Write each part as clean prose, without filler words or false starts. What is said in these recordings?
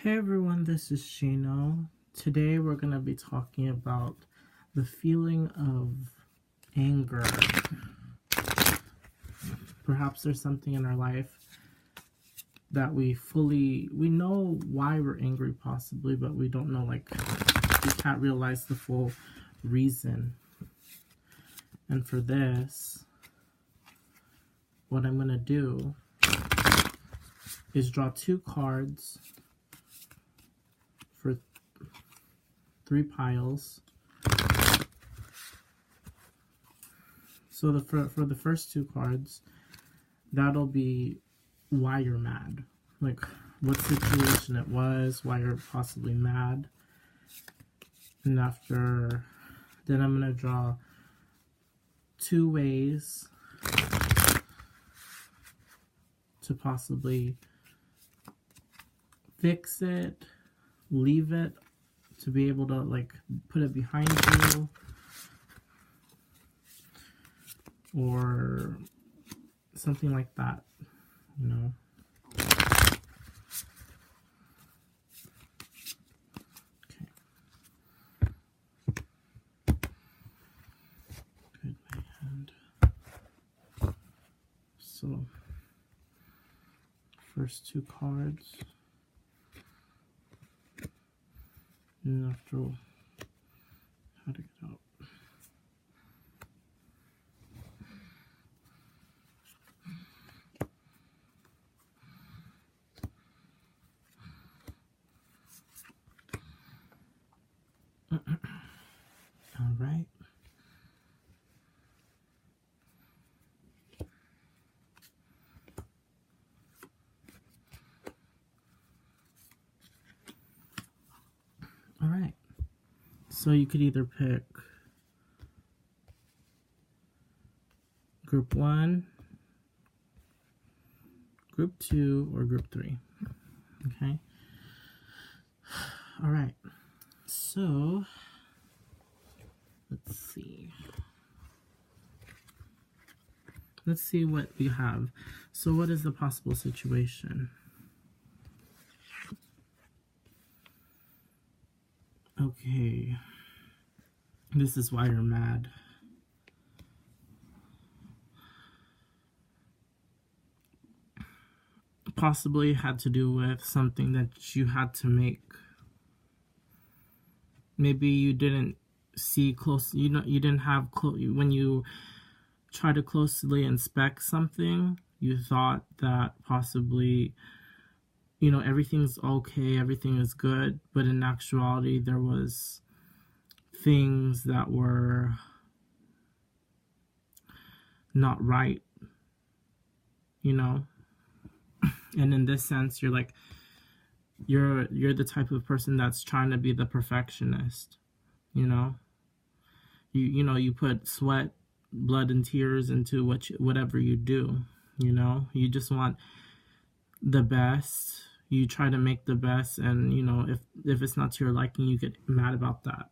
Hey everyone, this is Shino. Today we're going to be talking about the feeling of anger. Perhaps there's something in our life that we know why we're angry possibly, but we don't know, we can't realize the full reason. And for this, what I'm going to do is draw 2 cards for 3 piles. So for the first 2 cards, that'll be why you're mad. Like what situation it was, why you're possibly mad. And then I'm going to draw 2 ways to possibly fix it, leave it, to be able to put it behind you, or something like that, you know. Okay. Good, my hand. So, first 2 cards. And after how to get out. All right. All right. So you could either pick group 1, group 2, or group 3. Okay. All right. So let's see. Let's see what we have. So what is the possible situation? Okay. This is why you're mad. Possibly had to do with something that you had to make. Maybe you didn't see close, you didn't have when you try to closely inspect something, you thought that possibly, everything's okay, everything is good, but in actuality there was things that were not right, and in this sense you're the type of person that's trying to be the perfectionist. You put sweat, blood, and tears into whatever you do. You just want the best. You try to make the best, and if it's not to your liking, you get mad about that.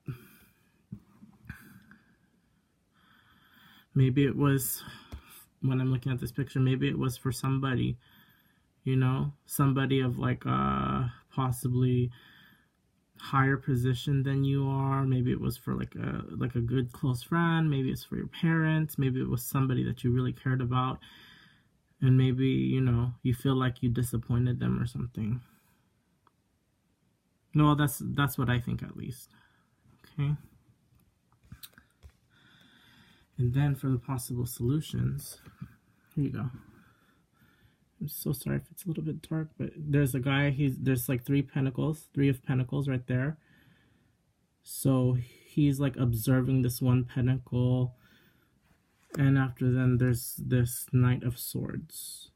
Maybe it was, when I'm looking at this picture, maybe it was for somebody, somebody of possibly higher position than you are. Maybe it was for a good close friend. Maybe it's for your parents. Maybe it was somebody that you really cared about, and maybe you feel like you disappointed them or something. No, that's what I think, at least. Okay. And then for the possible solutions, here you go. I'm so sorry if it's a little bit dark, but there's a guy, there's 3 pentacles, 3 of pentacles right there. So he's observing this one pentacle, and after then there's this Knight of Swords.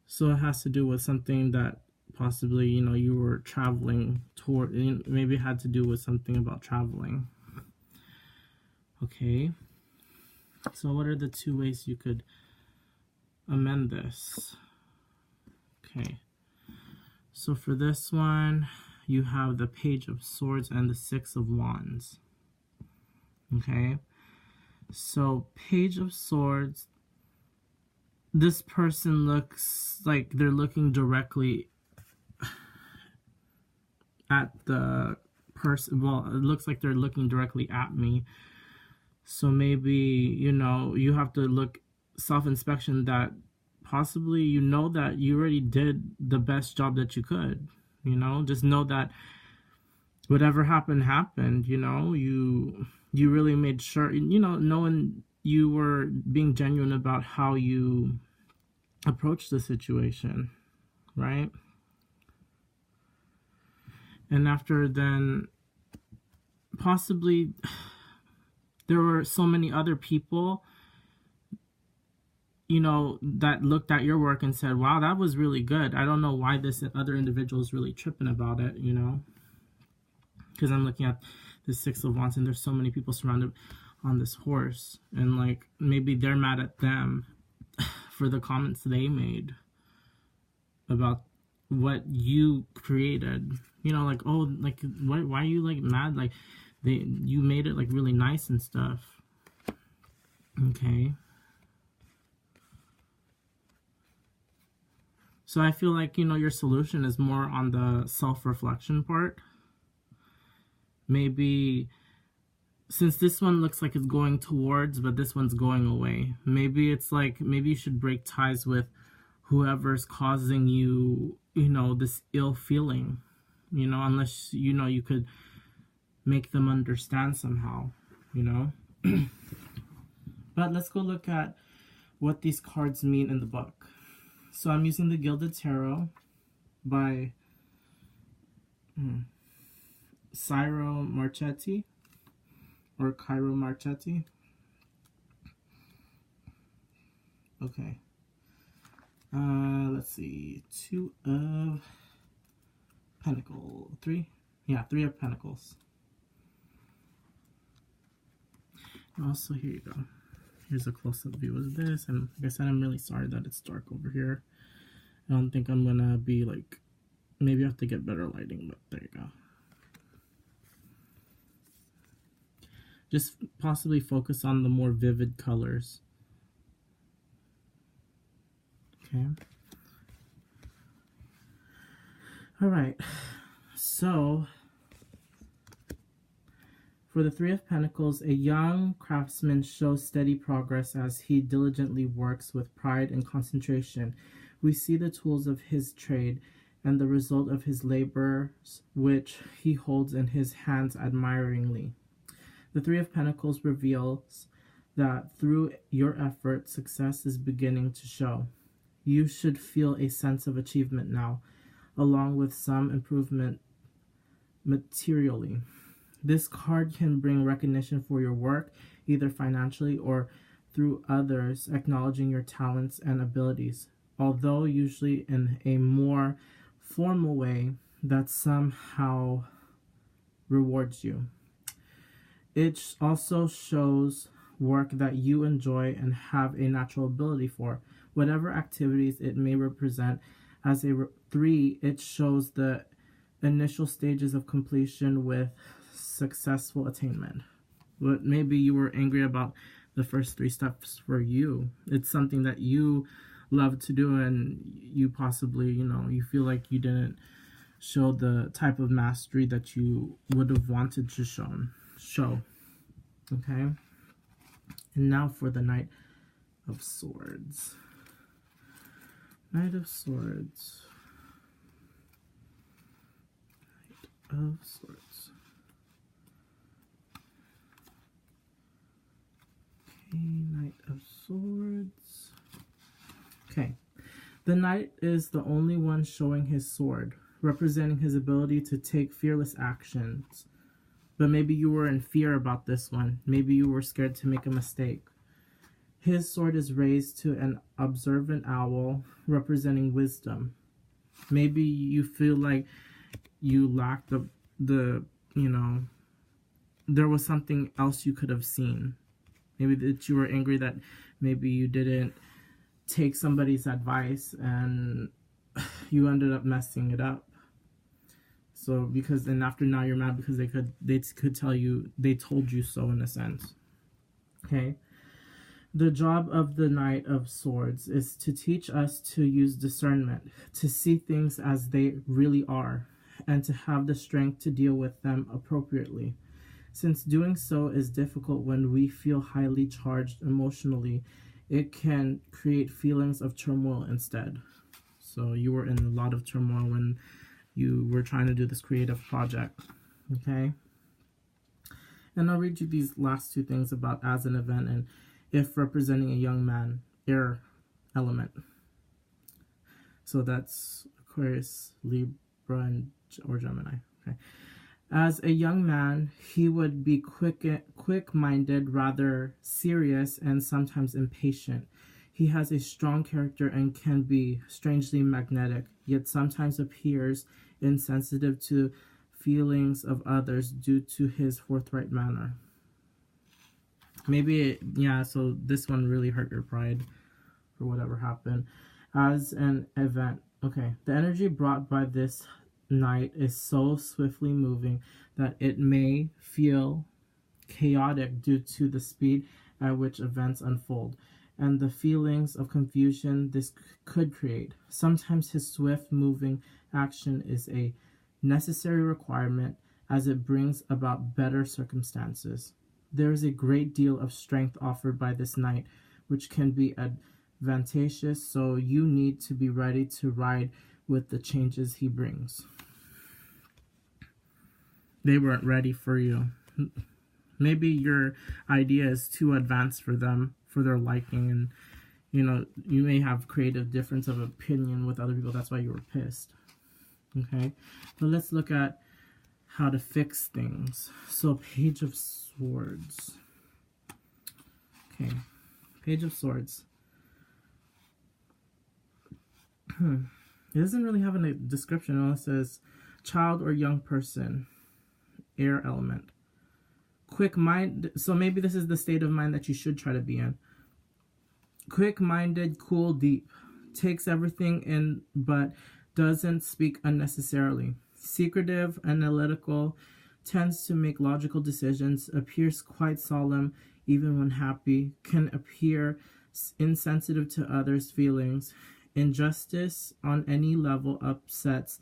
So it has to do with something that possibly, you were traveling toward, maybe it had to do with something about traveling. Okay. So what are the 2 ways you could amend this? Okay. So for this one, you have the Page of Swords and the 6 of Wands. Okay. So Page of Swords this person looks like they're looking directly at the person. Well, it looks like they're looking directly at me. So maybe, you know, you have to look self-inspection that possibly you know that you already did the best job that you could. You know, just know that whatever happened, you know, you really made sure, you know, knowing you were being genuine about how you approach the situation, right? And after then, possibly there were so many other people, you know, that looked at your work and said, wow, that was really good. I don't know why this other individual is really tripping about it, you know? Because I'm looking at the Six of Wands and there's so many people surrounded on this horse. And, like, maybe they're mad at them for the comments they made about what you created. You know, like, oh, like, why are you, like, mad? Like, you made it, like, really nice and stuff. Okay. So I feel like, you know, your solution is more on the self-reflection part. Maybe, since this one looks like it's going towards, but this one's going away, maybe it's like, maybe you should break ties with whoever's causing you, you know, this ill feeling, you know, unless, you know, you could make them understand somehow, you know. But let's go look at what these cards mean in the book. So I'm using the Gilded Tarot by Ciro Marchetti, or Ciro Marchetti. Okay. Let's see. Two of Pentacles. Three? Yeah, Three of Pentacles. And also, here you go. Here's a close-up view of this. And like I said, I'm really sorry that it's dark over here. I don't think I'm gonna be like, maybe I have to get better lighting, but there you go. Just possibly focus on the more vivid colors. Okay. All right. So, for the Three of Pentacles, a young craftsman shows steady progress as he diligently works with pride and concentration. We see the tools of his trade and the result of his labors, which he holds in his hands admiringly. The Three of Pentacles reveals that through your effort, success is beginning to show. You should feel a sense of achievement now, along with some improvement materially. This card can bring recognition for your work, either financially or through others acknowledging your talents and abilities, although usually in a more formal way that somehow rewards you. It also shows work that you enjoy and have a natural ability for. Whatever activities it may represent, as a 3, it shows the initial stages of completion with successful attainment. But maybe you were angry about the first 3 steps for you. It's something that you love to do, and you possibly, you know, you feel like you didn't show the type of mastery that you would have wanted to show. Okay. And now for the Knight of Swords. Knight of Swords. Knight of Swords. Okay, Knight of Swords. Okay. The Knight is the only one showing his sword, representing his ability to take fearless actions. But maybe you were in fear about this one. Maybe you were scared to make a mistake. His sword is raised to an observant owl, representing wisdom. Maybe you feel like you lacked the you know, there was something else you could have seen. Maybe that you were angry that maybe you didn't take somebody's advice and you ended up messing it up. So because then after now you're mad because they could tell you, they told you so in a sense. Okay. The job of the Knight of Swords is to teach us to use discernment, to see things as they really are, and to have the strength to deal with them appropriately. Since doing so is difficult when we feel highly charged emotionally, it can create feelings of turmoil instead. So you were in a lot of turmoil when you were trying to do this creative project, okay? And I'll read you these last two things about as an event and if representing a young man, air element. So that's Aquarius, Libra, or Gemini, okay? As a young man, he would be quick-minded, rather serious, and sometimes impatient. He has a strong character and can be strangely magnetic, yet sometimes appears insensitive to feelings of others due to his forthright manner. Maybe, yeah, so this one really hurt your pride or whatever happened. As an event, okay, the energy brought by this night is so swiftly moving that it may feel chaotic due to the speed at which events unfold and the feelings of confusion this could create. Sometimes his swift moving action is a necessary requirement as it brings about better circumstances. There is a great deal of strength offered by this knight, which can be advantageous, so you need to be ready to ride with the changes he brings. They weren't ready for you. Maybe your idea is too advanced for them, for their liking, and you may have creative difference of opinion with other people. That's why you were pissed. Okay, but let's look at how to fix things. So Page of Swords. Okay, Page of Swords. It doesn't really have a description. It says child or young person, air element. Quick mind. So maybe this is the state of mind that you should try to be in. Quick-minded, cool, deep. Takes everything in but doesn't speak unnecessarily. Secretive, analytical, tends to make logical decisions, appears quite solemn even when happy, can appear insensitive to others' feelings. Injustice on any level upsets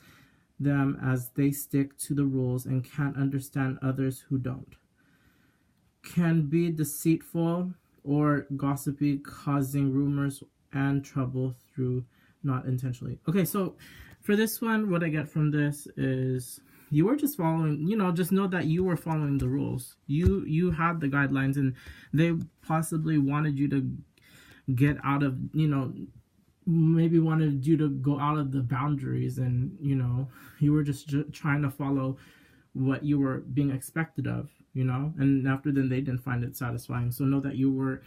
them as they stick to the rules and can't understand others who don't. Can be deceitful or gossipy, causing rumors and trouble through not intentionally. Okay, so for this one, what I get from this is you were just following, just know that you were following the rules. You had the guidelines and they possibly wanted you to get out of, maybe wanted you to go out of the boundaries and, you were just trying to follow what you were being expected of, and after then they didn't find it satisfying. So know that you were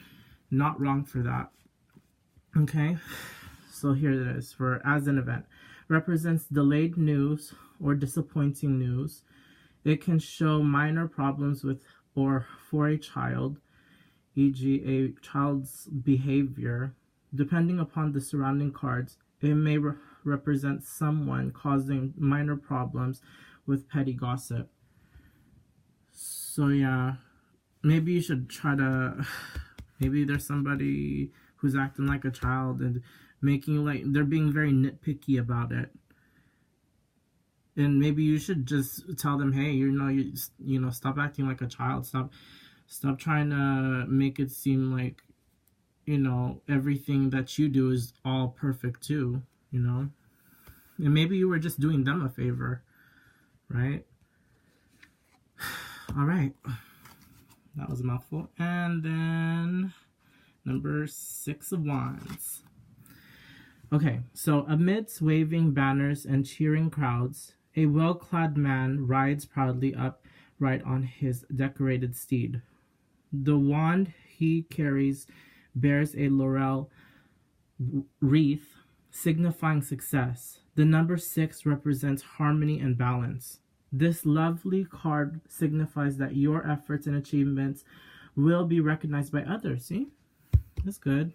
not wrong for that. Okay, so here it is for as an event. Represents delayed news or disappointing news. It can show minor problems with or for a child, e.g. a child's behavior. Depending upon the surrounding cards, it may represent someone causing minor problems with petty gossip. So yeah, maybe you should try to, maybe there's somebody who's acting like a child and making they're being very nitpicky about it. And maybe you should just tell them, hey, stop acting like a child. Stop trying to make it seem like, everything that you do is all perfect too, And maybe you were just doing them a favor, right? All right. That was a mouthful. And then number 6 of Wands. Okay, so amidst waving banners and cheering crowds, a well-clad man rides proudly upright on his decorated steed. The wand he carries bears a laurel wreath, signifying success. The number 6 represents harmony and balance. This lovely card signifies that your efforts and achievements will be recognized by others. See? That's good.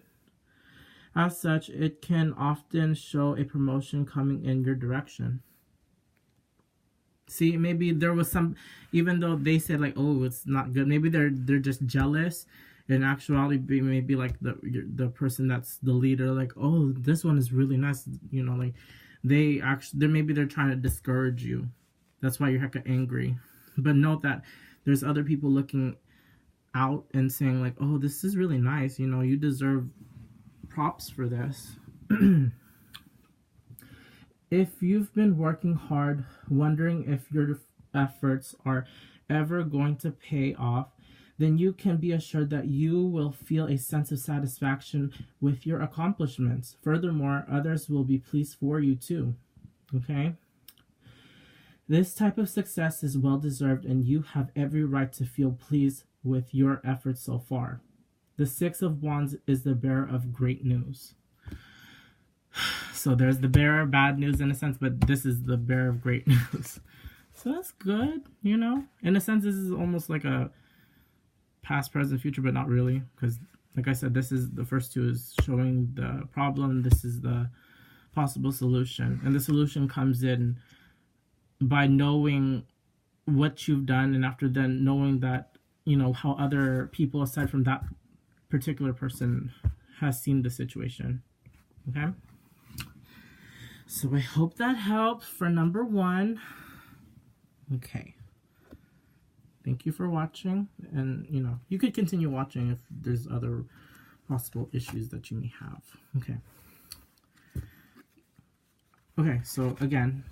As such, it can often show a promotion coming in your direction. See, maybe there was some, even though they said like, oh, it's not good, maybe they're just jealous In actuality, maybe like the person that's the leader, like, oh, this one is really nice, you know, like maybe they're trying to discourage you. That's why you're hecka angry. But note that there's other people looking out and saying like, oh, this is really nice, you know, you deserve props for this. If you've been working hard, wondering if your efforts are ever going to pay off, then you can be assured that you will feel a sense of satisfaction with your accomplishments. Furthermore, others will be pleased for you too. Okay? This type of success is well deserved, and you have every right to feel pleased with your efforts so far. The Six of Wands is the bearer of great news. So there's the bearer of bad news in a sense, but this is the bearer of great news. So that's good, you know? In a sense, this is almost like a past, present, future, but not really. Because, like I said, this is the first two is showing the problem. This is the possible solution. And the solution comes in by knowing what you've done, and after then knowing that, you know, how other people aside from that particular person has seen the situation. Okay? So I hope that helped for number 1. Okay. Thank you for watching. And, you know, you could continue watching if there's other possible issues that you may have. Okay. Okay, so again,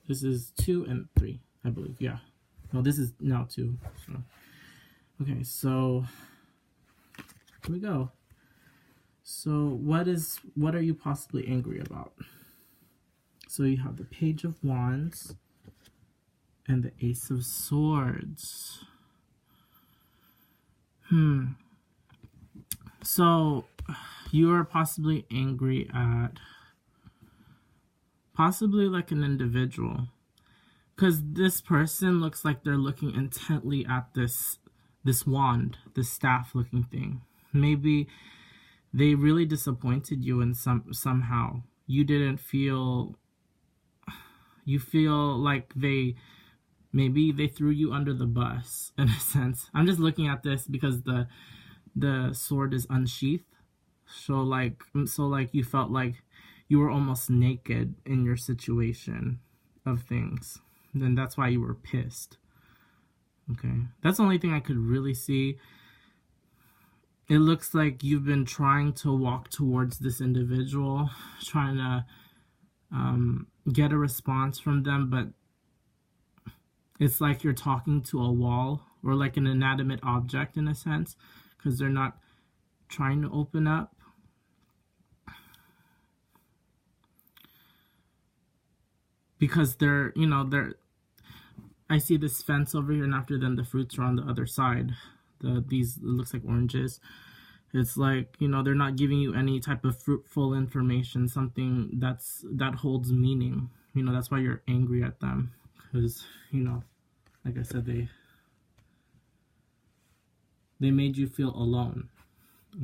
this is 2 and 3, I believe. Yeah. No, this is now 2. So. Okay, so here we go. So what are you possibly angry about? So you have the Page of Wands and the Ace of Swords. So you are possibly angry at possibly like an individual, because this person looks like they're looking intently at this wand, this staff looking thing. Maybe they really disappointed you in somehow. You didn't feel, you feel like maybe they threw you under the bus in a sense. I'm just looking at this because the sword is unsheathed. So like you felt like you were almost naked in your situation of things. Then that's why you were pissed. Okay. That's the only thing I could really see. It looks like you've been trying to walk towards this individual, trying to get a response from them, but it's like you're talking to a wall or like an inanimate object in a sense, because they're not trying to open up. Because they're, you know, I see this fence over here, and after them the fruits are on the other side. These, it looks like oranges. It's like, you know, they're not giving you any type of fruitful information, something that holds meaning. You know, that's why you're angry at them, because, you know, like I said, they made you feel alone.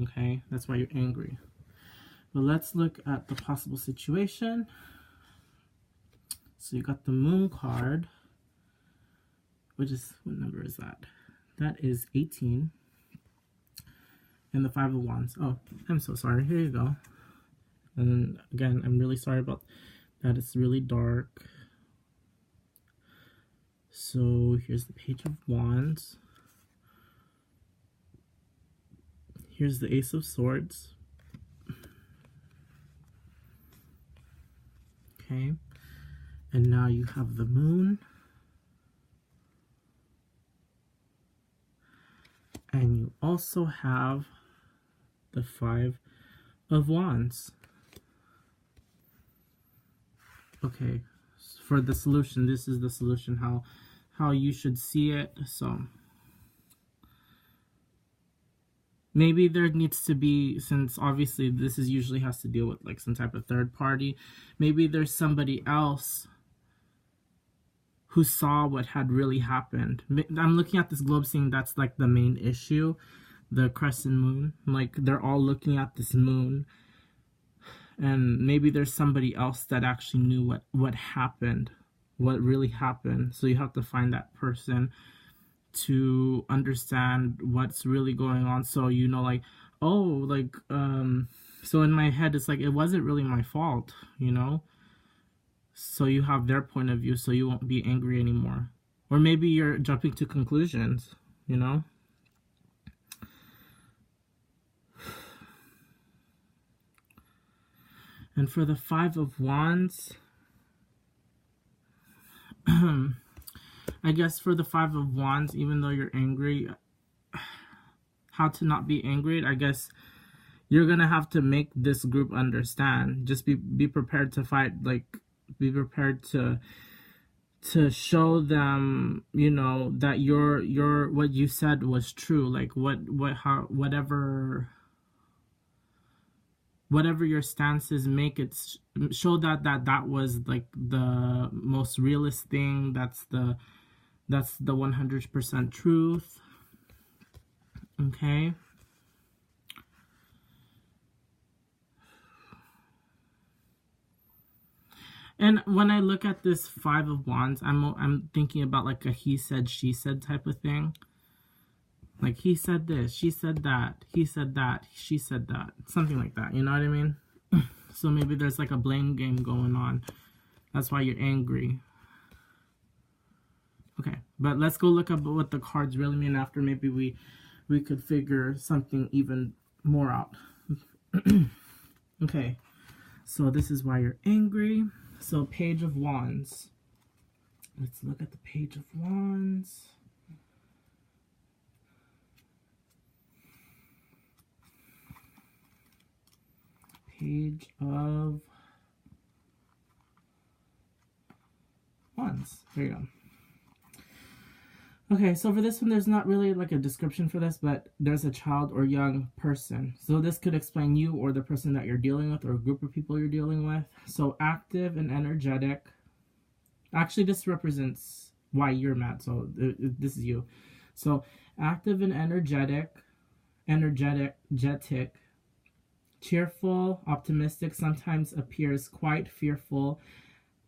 Okay, that's why you're angry. But let's look at the possible situation. So you got the Moon card, which is, what number is that? That is 18. And the 5 of Wands. Oh, I'm so sorry. Here you go. And again, I'm really sorry about that. It's really dark. So here's the Page of Wands. Here's the Ace of Swords. Okay. And now you have the Moon. And you also have the 5 of Wands. Okay, for the solution, this is the solution, how you should see it. So maybe there needs to be, since obviously this is usually has to deal with like some type of third party, maybe there's somebody else who saw what had really happened. I'm looking at this globe, seeing that's like the main issue, the crescent moon. Like they're all looking at this moon, and maybe there's somebody else that actually knew what happened, what really happened. So you have to find that person to understand what's really going on. So, you know, like, oh, like, so in my head, it's like, it wasn't really my fault, you know? So you have their point of view, so you won't be angry anymore. Or maybe you're jumping to conclusions, you know? And for the Five of Wands, I guess for the Five of Wands, even though you're angry, how to not be angry, I guess you're gonna have to make this group understand. Just be prepared to fight, like, be prepared to show them, you know, that your what you said was true. Like, whatever your stance is, make it show that was like the most realist thing. That's the 100% truth. Okay. And when I look at this Five of Wands, I'm thinking about like a he said, she said type of thing. Like, he said this, she said that, he said that, she said that. Something like that, you know what I mean? So maybe there's like a blame game going on. That's why you're angry. Okay, but let's go look up what the cards really mean after. Maybe we could figure something even more out. Okay, so this is why you're angry. So Page of Wands. Let's look at the Page of Wands. Page of Wands. There you go. Okay, so for this one, there's not really like a description for this, but there's a child or young person. So this could explain you or the person that you're dealing with, or a group of people you're dealing with. So active and energetic. Actually, this represents why you're mad. So this is you. So active and energetic, cheerful, optimistic, sometimes appears quite fearful,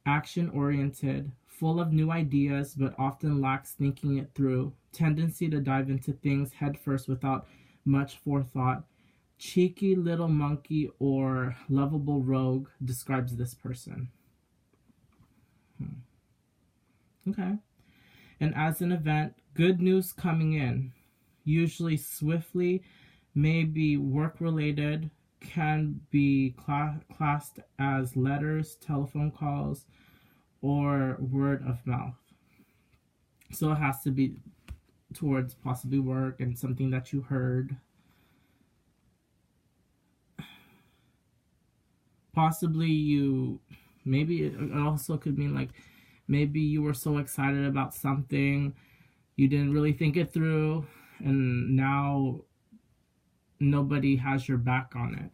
action-oriented, full of new ideas, but often lacks thinking it through, tendency to dive into things headfirst without much forethought. Cheeky little monkey or lovable rogue describes this person. Okay. And as an event, good news coming in, usually swiftly, may be work-related, can be classed as letters, telephone calls, or word of mouth. So it has to be towards possibly work and something that you heard. Possibly maybe it also could mean like, maybe you were so excited about something, you didn't really think it through, and now nobody has your back on it.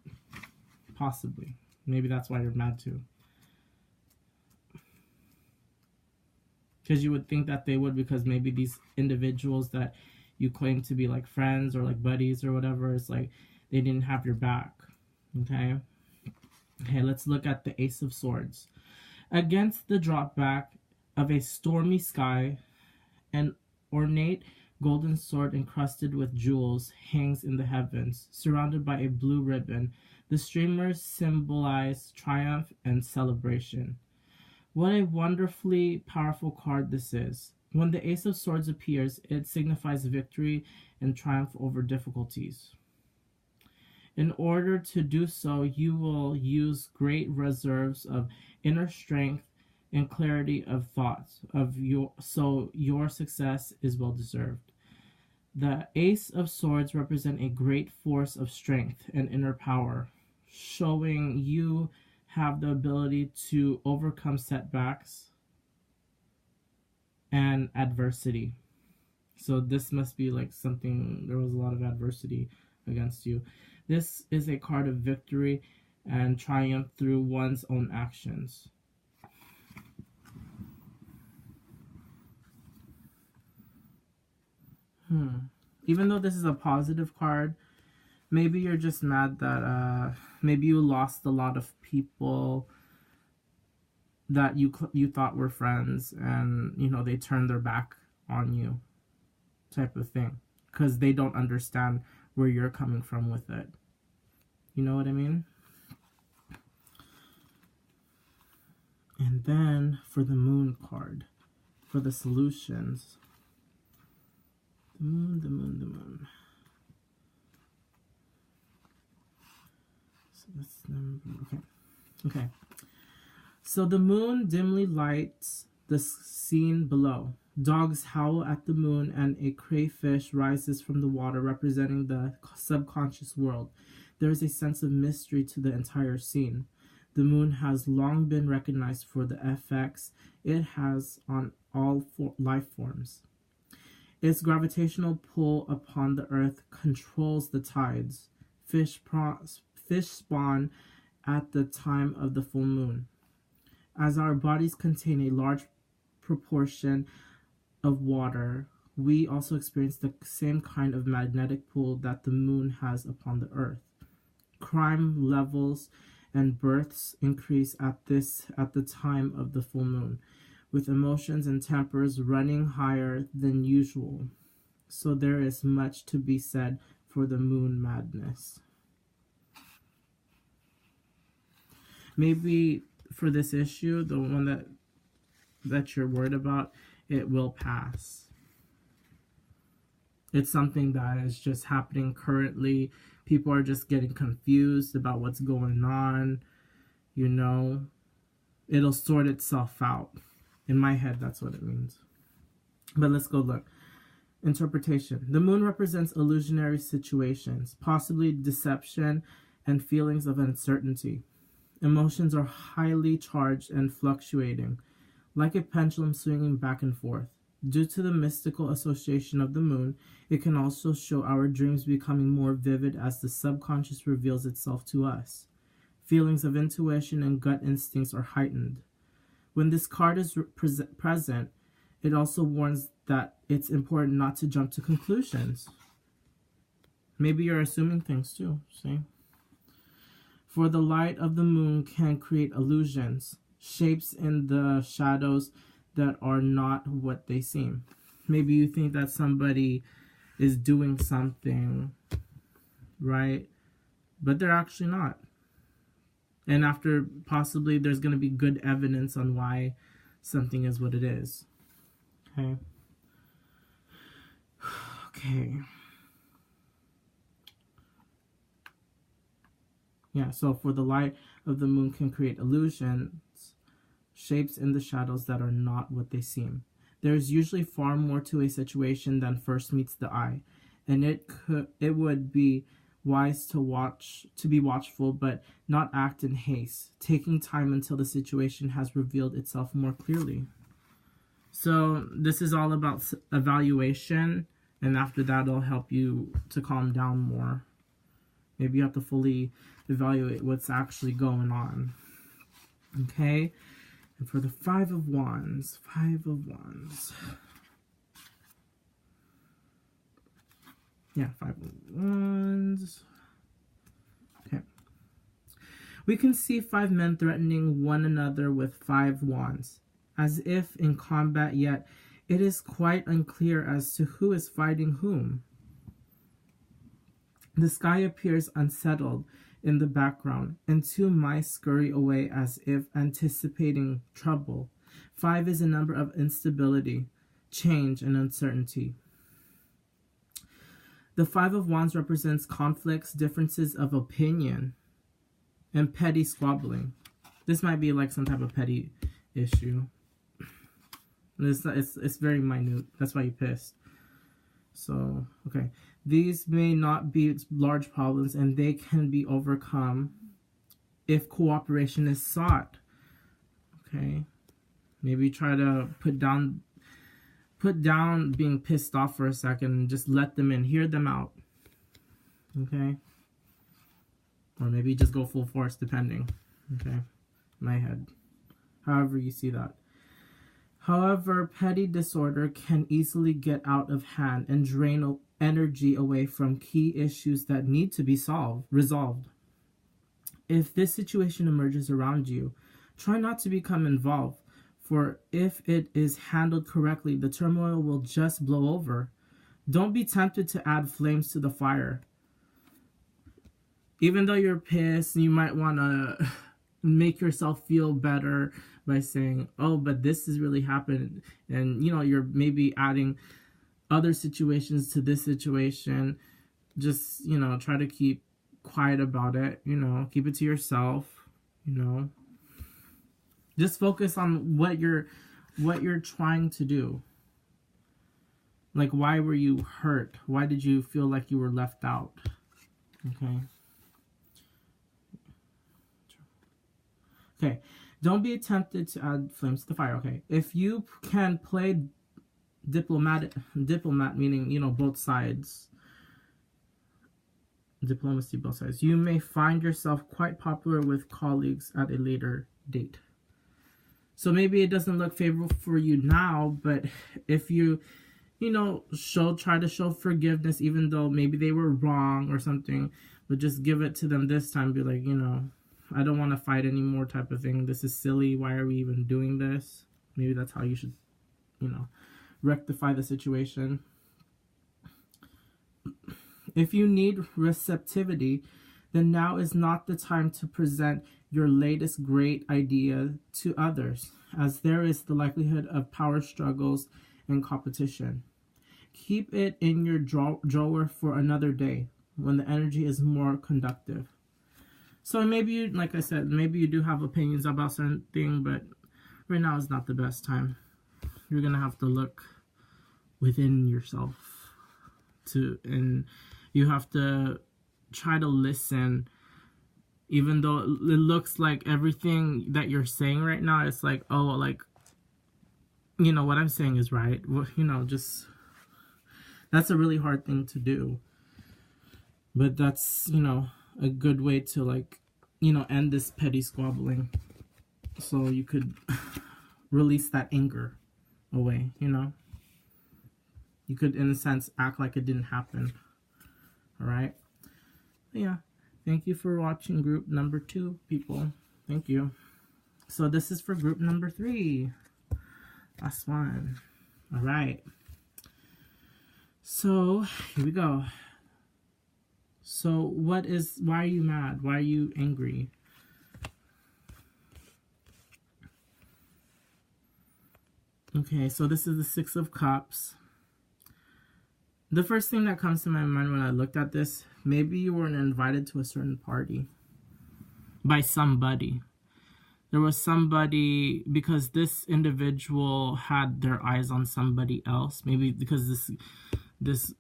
Possibly. Maybe that's why you're mad too. Because you would think that they would, because maybe these individuals that you claim to be like friends or like buddies or whatever, it's like they didn't have your back. Okay? Okay, let's look at the Ace of Swords. Against the drop back of a stormy sky, an ornate golden sword encrusted with jewels hangs in the heavens, surrounded by a blue ribbon. The streamers symbolize triumph and celebration. What a wonderfully powerful card this is. When the Ace of Swords appears, it signifies victory and triumph over difficulties. In order to do so, you will use great reserves of inner strength and clarity of thoughts so your success is well deserved. The Ace of Swords represent a great force of strength and inner power, showing you have the ability to overcome setbacks and adversity. So this must be like something, there was a lot of adversity against you. This is a card of victory and triumph through one's own actions. Even though this is a positive card, maybe you're just mad that maybe you lost a lot of people that you thought were friends, and you know they turned their back on you. type of thing, because they don't understand where you're coming from with it. You know what I mean? And then for the moon card, for the solutions, the moon, the moon, the moon. So that's number, okay. So the moon dimly lights the scene below. Dogs howl at the moon, and a crayfish rises from the water, representing the subconscious world. There is a sense of mystery to the entire scene. The moon has long been recognized for the effects it has on all life forms. Its gravitational pull upon the earth controls the tides. Fish spawn at the time of the full moon. As our bodies contain a large proportion of water, we also experience the same kind of magnetic pull that the moon has upon the earth. Crime levels and births increase at the time of the full moon, with emotions and tempers running higher than usual. So there is much to be said for the moon madness. Maybe for this issue, the one that you're worried about, it will pass. It's something that is just happening currently. People are just getting confused about what's going on. You know, it'll sort itself out. In my head, that's what it means. But let's go look. Interpretation. The moon represents illusionary situations, possibly deception and feelings of uncertainty. Emotions are highly charged and fluctuating, like a pendulum swinging back and forth. Due to the mystical association of the moon, it can also show our dreams becoming more vivid as the subconscious reveals itself to us. Feelings of intuition and gut instincts are heightened. When this card is present, it also warns that it's important not to jump to conclusions. Maybe you're assuming things too, see? For the light of the moon can create illusions, shapes in the shadows that are not what they seem. Maybe you think that somebody is doing something, right? But they're actually not. And after, possibly, there's going to be good evidence on why something is what it is. Okay. Okay. Yeah, so for the light of the moon can create illusions, shapes in the shadows that are not what they seem. There is usually far more to a situation than first meets the eye, and it would be wise to be watchful, but not act in haste, taking time until the situation has revealed itself more clearly. So this is all about evaluation, and after that it'll help you to calm down more. Maybe you have to fully evaluate what's actually going on. Okay? And for the Five of Wands. Yeah, Five of Wands. Okay. We can see 5 men threatening one another with 5 wands, as if in combat, yet it is quite unclear as to who is fighting whom. The sky appears unsettled in the background, and 2 mice scurry away as if anticipating trouble. 5 is a number of instability, change, and uncertainty. The 5 of Wands represents conflicts, differences of opinion, and petty squabbling. This might be like some type of petty issue. It's very minute. That's why you're pissed. So, okay. These may not be large problems, and they can be overcome if cooperation is sought. Okay. Maybe try to put down being pissed off for a second and just let them in. Hear them out. Okay. Or maybe just go full force, depending. Okay. My head. However you see that. However, petty disorder can easily get out of hand and drain energy away from key issues that need to be resolved. If this situation emerges around you, try not to become involved, for if it is handled correctly, the turmoil will just blow over. Don't be tempted to add flames to the fire. Even though you're pissed, you might want to make yourself feel better by saying, oh, but this has really happened. And, you know, you're maybe adding other situations to this situation. Just, you know, try to keep quiet about it, you know, keep it to yourself, you know. Just focus on what you're trying to do. Like, why were you hurt? Why did you feel like you were left out? Okay. Okay. Don't be tempted to add flames to the fire. Okay. If you can play diplomat meaning, you know, both sides. Diplomacy, both sides. You may find yourself quite popular with colleagues at a later date. So maybe it doesn't look favorable for you now, but if you know, try to show forgiveness, even though maybe they were wrong or something, but just give it to them this time. Be like, you know, I don't want to fight anymore type of thing. This is silly. Why are we even doing this? Maybe that's how you should, you know, rectify the situation. If you need receptivity, then now is not the time to present your latest great idea to others, as there is the likelihood of power struggles and competition. Keep it in your drawer for another day when the energy is more conductive. So maybe you, like I said, maybe you do have opinions about certain thing, but right now is not the best time. You're gonna have to look within yourself and you have to try to listen, even though it looks like everything that you're saying right now, it's like, oh, like, you know, what I'm saying is right. Well, you know, just, that's a really hard thing to do. But that's, you know, a good way to, like, you know, end this petty squabbling. So you could release that anger away, you know. You could, in a sense, act like it didn't happen. Alright? Yeah. Thank you for watching group number 2, people. Thank you. So this is for group number 3. Last one. Alright. So, here we go. So, why are you mad? Why are you angry? Okay, so this is the 6 of Cups. The first thing that comes to my mind when I looked at this, maybe you weren't invited to a certain party by somebody. There was somebody, because this individual had their eyes on somebody else. Maybe because this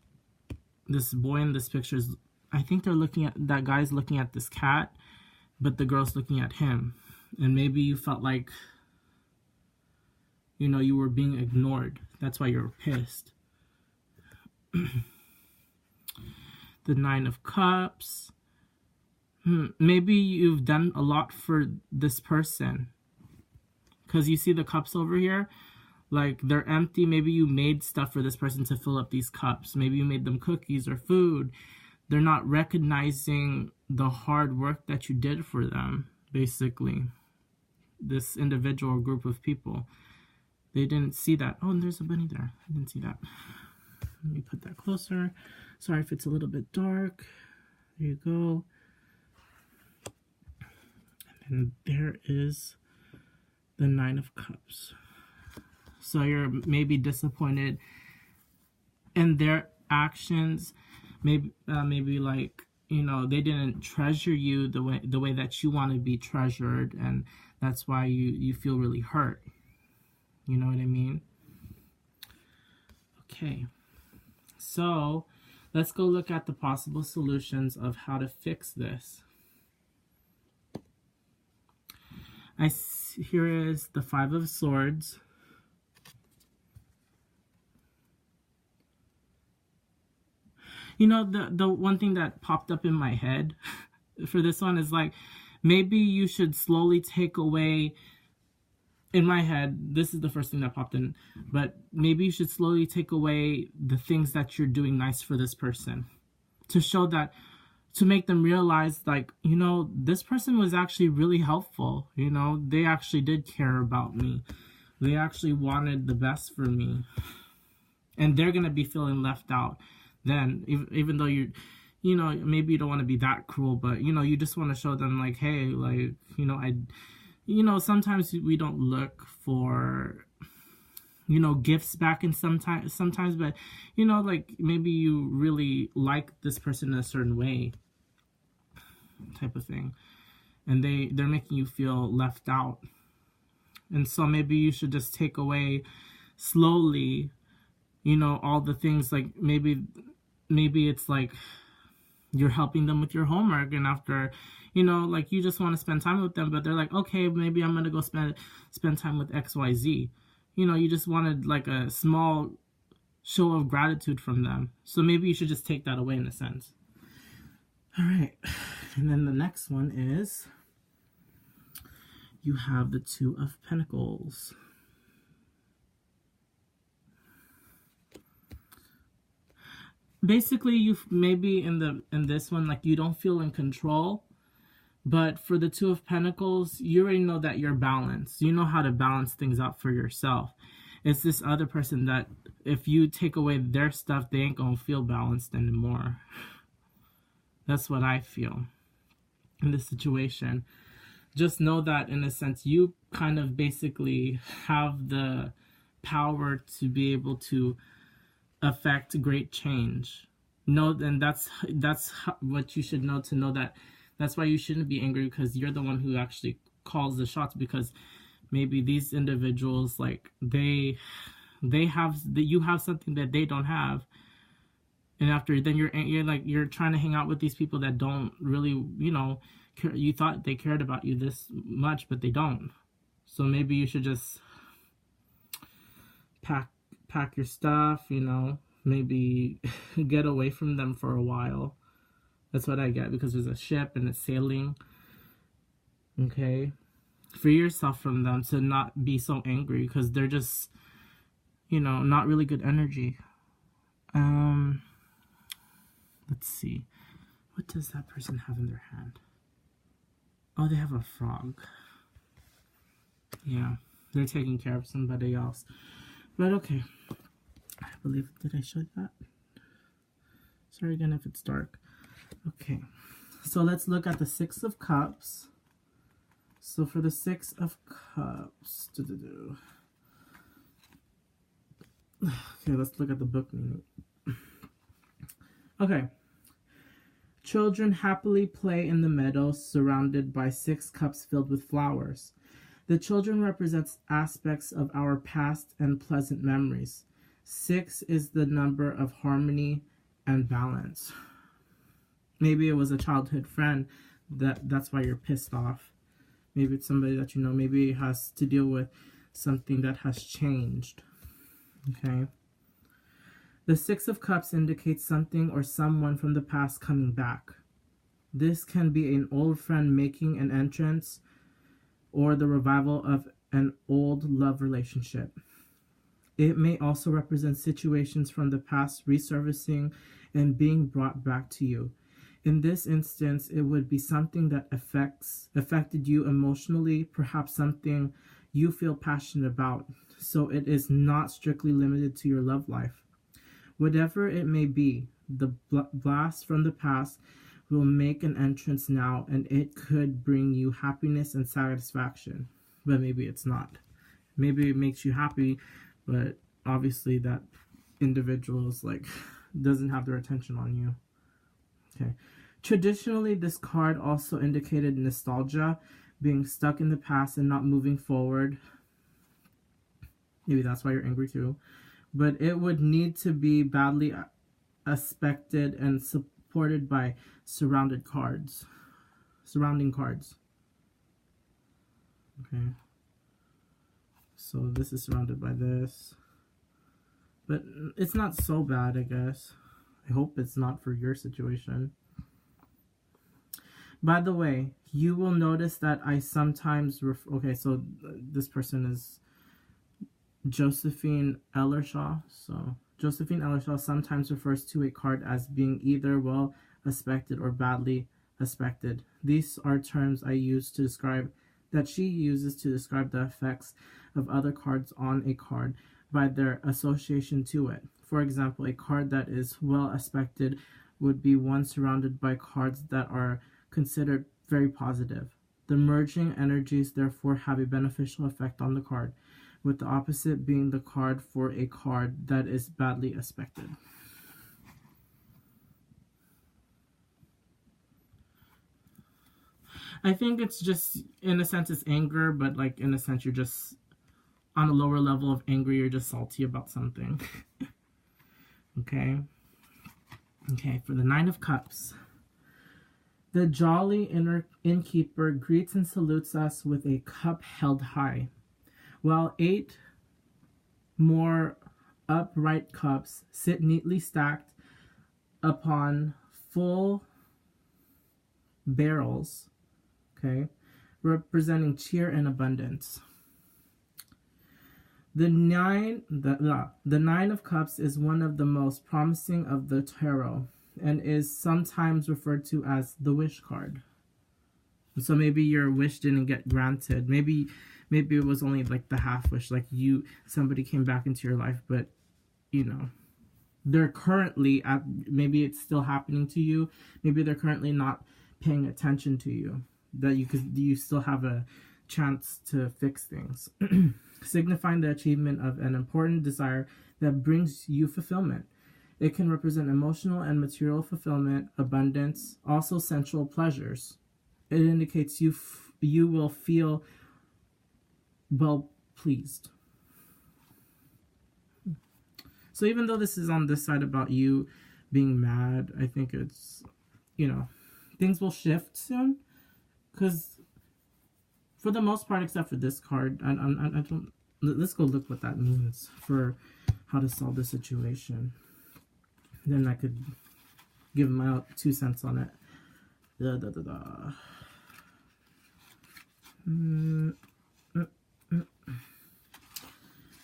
boy in this picture is, I think they're looking at, that guy's looking at this cat, but the girl's looking at him. And maybe you felt like, you know, you were being ignored. That's why you're pissed. The 9 of Cups. Maybe you've done a lot for this person, because you see the cups over here, like they're empty. Maybe you made stuff for this person to fill up these cups. Maybe you made them cookies or food. They're not recognizing the hard work that you did for them, basically. This individual group of people, they didn't see that. Oh, and there's a bunny there. I didn't see that. Let me put that closer. Sorry if it's a little bit dark. There you go. And there is the 9 of Cups. So you're maybe disappointed in their actions. Maybe like, you know, they didn't treasure you the way that you want to be treasured, and that's why you feel really hurt. You know what I mean? Okay. So, let's go look at the possible solutions of how to fix this. Here is the 5 of Swords. You know, the one thing that popped up in my head for this one is like, maybe you should slowly take away, in my head, this is the first thing that popped in, but maybe you should slowly take away the things that you're doing nice for this person, to show that, to make them realize, like, you know, this person was actually really helpful. You know, they actually did care about me. They actually wanted the best for me. And they're going to be feeling left out then, even though you know, maybe you don't want to be that cruel, but, you know, you just want to show them, like, hey, like, you know, you know, sometimes we don't look for, you know, gifts back in sometimes, but, you know, like, maybe you really like this person in a certain way, type of thing, and they're making you feel left out. And so maybe you should just take away slowly, you know, all the things, like, maybe it's like you're helping them with your homework, and after, you know, like, you just want to spend time with them, but they're like, okay, maybe I'm gonna go spend time with XYZ. You know, you just wanted, like, a small show of gratitude from them. So maybe you should just take that away in a sense. All right. And then the next one is, you have the Two of Pentacles. Basically, you maybe in this one, like, you don't feel in control. But for the Two of Pentacles, you already know that you're balanced. You know how to balance things out for yourself. It's this other person that if you take away their stuff, they ain't gonna feel balanced anymore. That's what I feel in this situation. Just know that, in a sense, you kind of basically have the power to be able to affect great change. No, and that's what you should know, to know that that's why you shouldn't be angry, because you're the one who actually calls the shots. Because maybe these individuals, like, you have something that they don't have, and after then you're trying to hang out with these people that don't really, you know, you thought they cared about you this much, but they don't. So maybe you should just pack your stuff, you know, maybe get away from them for a while. That's what I get, because there's a ship and it's sailing. Okay? Free yourself from them to not be so angry, because they're just, you know, not really good energy. Let's see. What does that person have in their hand? Oh, they have a frog. Yeah, they're taking care of somebody else. But okay. I believe, did I show that? Sorry again if it's dark. Okay, so let's look at the Six of Cups. So for the Six of Cups, okay, let's look at the book meaning. Okay. Children happily play in the meadows surrounded by 6 cups filled with flowers. The children represents aspects of our past and pleasant memories. 6 is the number of harmony and balance. Maybe it was a childhood friend that's why you're pissed off. Maybe it's somebody that you know. Maybe it has to deal with something that has changed. Okay. The Six of Cups indicates something or someone from the past coming back. This can be an old friend making an entrance, or the revival of an old love relationship. It may also represent situations from the past resurfacing and being brought back to you. In this instance, it would be something that affected you emotionally, perhaps something you feel passionate about, so it is not strictly limited to your love life. Whatever it may be, the blast from the past will make an entrance now, and it could bring you happiness and satisfaction. But maybe it's not. Maybe it makes you happy, but obviously that individual is like, doesn't have their attention on you. Okay. Traditionally, this card also indicated nostalgia, being stuck in the past and not moving forward. Maybe that's why you're angry too. But it would need to be badly aspected and supported by surrounding cards. Okay. So this is surrounded by this. But it's not so bad, I guess. I hope it's not for your situation. By the way, you will notice that I sometimes okay, so this person is Josephine Ellershaw. So Josephine Ellershaw sometimes refers to a card as being either well aspected or badly aspected. These are terms I use to describe, that she uses to describe the effects of other cards on a card. by their association to it. For example, a card that is well aspected would be one surrounded by cards that are considered very positive. The merging energies therefore have a beneficial effect on the card, with the opposite being the card for a card that is badly aspected. I think it's just, in a sense, it's anger, but like in a sense, you're just on a lower level of anger, you're just salty about something. Okay. Okay, for the Nine of Cups. The jolly innkeeper greets and salutes us with a cup held high, while 8 more upright cups sit neatly stacked upon full barrels, okay, representing cheer and abundance. The nine of Cups is one of the most promising of the tarot and is sometimes referred to as the wish card. So maybe your wish didn't get granted. Maybe it was only like the half wish, like somebody came back into your life, but you know, they're currently at, maybe it's still happening to you. Maybe they're currently not paying attention to you. That you still have a chance to fix things. Signifying the achievement of an important desire that brings you fulfillment. It can represent emotional and material fulfillment, abundance, also sensual pleasures. It indicates you will feel well pleased. So even though this is on this side about you being mad, I think it's, you know, things will shift soon. Because for the most part, except for this card, I don't. Let's go look what that means for how to solve the situation. Then I could give my 2 cents on it.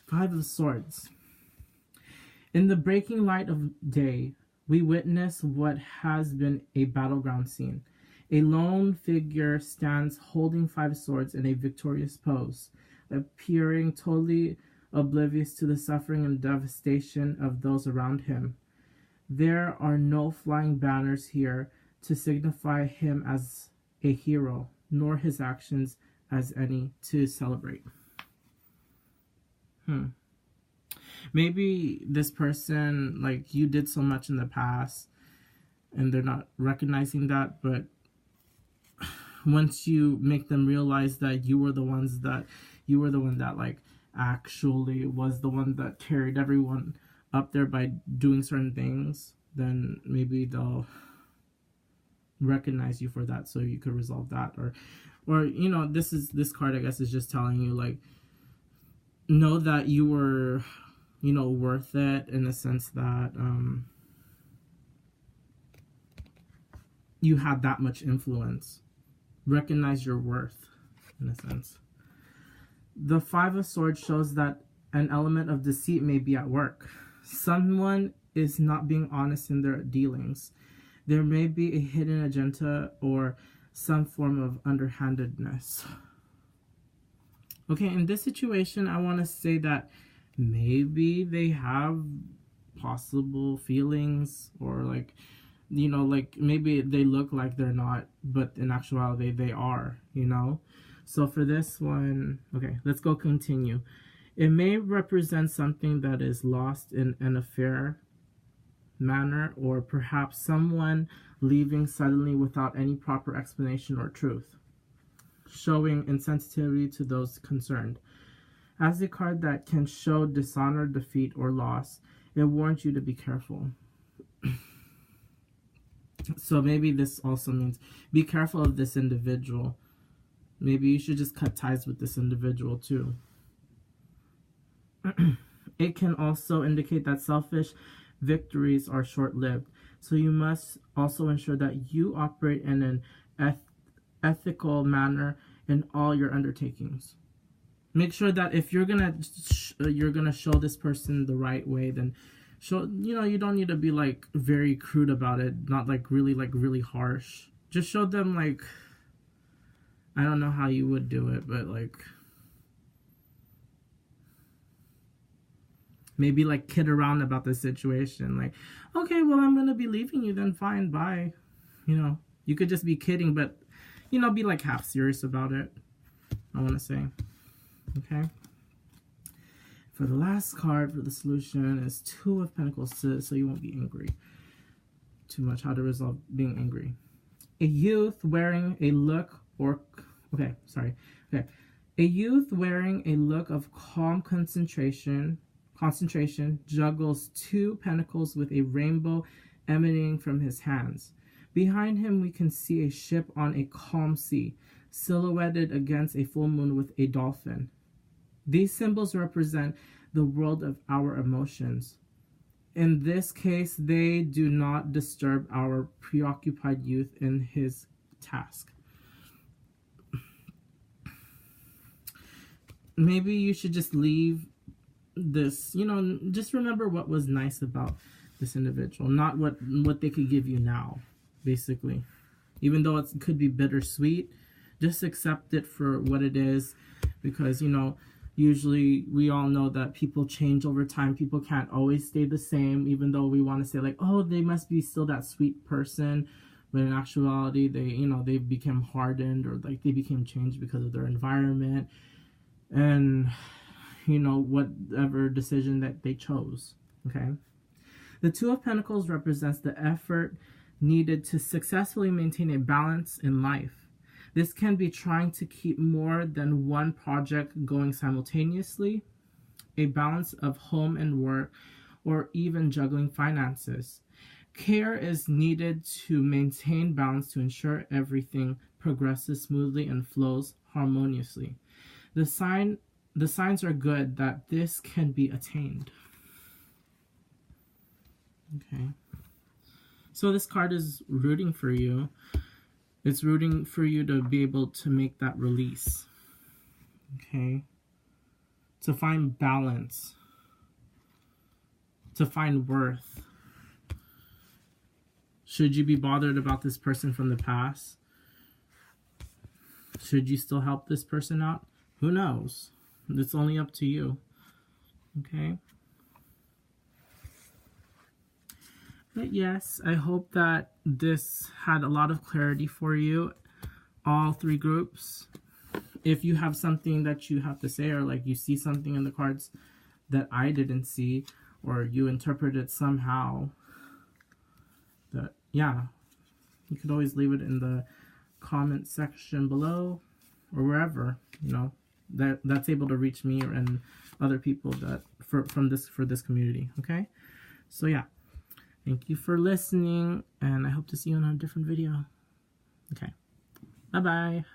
Five of Swords. In the breaking light of day, we witness what has been a battleground scene. A lone figure stands holding 5 swords in a victorious pose, appearing totally oblivious to the suffering and devastation of those around him. There are no flying banners here to signify him as a hero, nor his actions as any to celebrate. Maybe this person, like, you did so much in the past, and they're not recognizing that, but once you make them realize that you were the one that like actually was the one that carried everyone up there by doing certain things, then maybe they'll recognize you for that, so you could resolve that. Or you know, this card, I guess, is just telling you, like, know that you were, you know, worth it, in the sense that you had that much influence. Recognize your worth, in a sense. The 5 of Swords shows that an element of deceit may be at work. Someone is not being honest in their dealings. There may be a hidden agenda or some form of underhandedness. Okay, in this situation, I want to say that maybe they have possible feelings, or like, you know, like maybe they look like they're not, but in actuality they are, you know. So for this one, okay, let's go continue. It may represent something that is lost in an affair manner, or perhaps someone leaving suddenly without any proper explanation or truth, showing insensitivity to those concerned. As a card that can show dishonor, defeat, or loss, it warns you to be careful. So maybe this also means be careful of this individual. Maybe you should just cut ties with this individual too. It can also indicate that selfish victories are short-lived. So you must also ensure that you operate in an ethical manner in all your undertakings. Make sure that if you're gonna show this person the right way, then show, you know, you don't need to be like very crude about it, not like really harsh. Just show them, like, I don't know how you would do it, but like, Maybe like kid around about the situation. Like, okay, well, I'm going to be leaving you then. Fine, bye. You know, you could just be kidding, but, you know, be like half serious about it. I want to say. Okay. For the last card for the solution is Two of Pentacles, so you won't be angry too much. How to resolve being angry. A youth wearing a look or... Okay, sorry. Okay. A youth wearing a look of calm concentration juggles 2 pentacles with a rainbow emanating from his hands. Behind him, we can see a ship on a calm sea, silhouetted against a full moon with a dolphin. These symbols represent the world of our emotions. In this case, they do not disturb our preoccupied youth in his task. Maybe you should just leave this, you know, just remember what was nice about this individual, not what they could give you now, basically. Even though it could be bittersweet, just accept it for what it is, because, you know, usually we all know that people change over time. People can't always stay the same, even though we want to say like, oh, they must be still that sweet person. But in actuality, they, you know, they became hardened, or like they became changed because of their environment and, you know, whatever decision that they chose. Okay. The Two of Pentacles represents the effort needed to successfully maintain a balance in life. This can be trying to keep more than one project going simultaneously, a balance of home and work, or even juggling finances. Care is needed to maintain balance to ensure everything progresses smoothly and flows harmoniously. The signs are good that this can be attained. Okay. So this card is rooting for you. It's rooting for you to be able to make that release. Okay. To find balance. To find worth. Should you be bothered about this person from the past? Should you still help this person out? Who knows? It's only up to you. Okay. But yes, I hope that this had a lot of clarity for you, all 3 groups. If you have something that you have to say, or like you see something in the cards that I didn't see, or you interpret it somehow, that, yeah, you could always leave it in the comment section below, or wherever, you know, that's able to reach me and other people that for this community. Okay, so yeah. Thank you for listening, and I hope to see you in a different video. Okay. Bye-bye.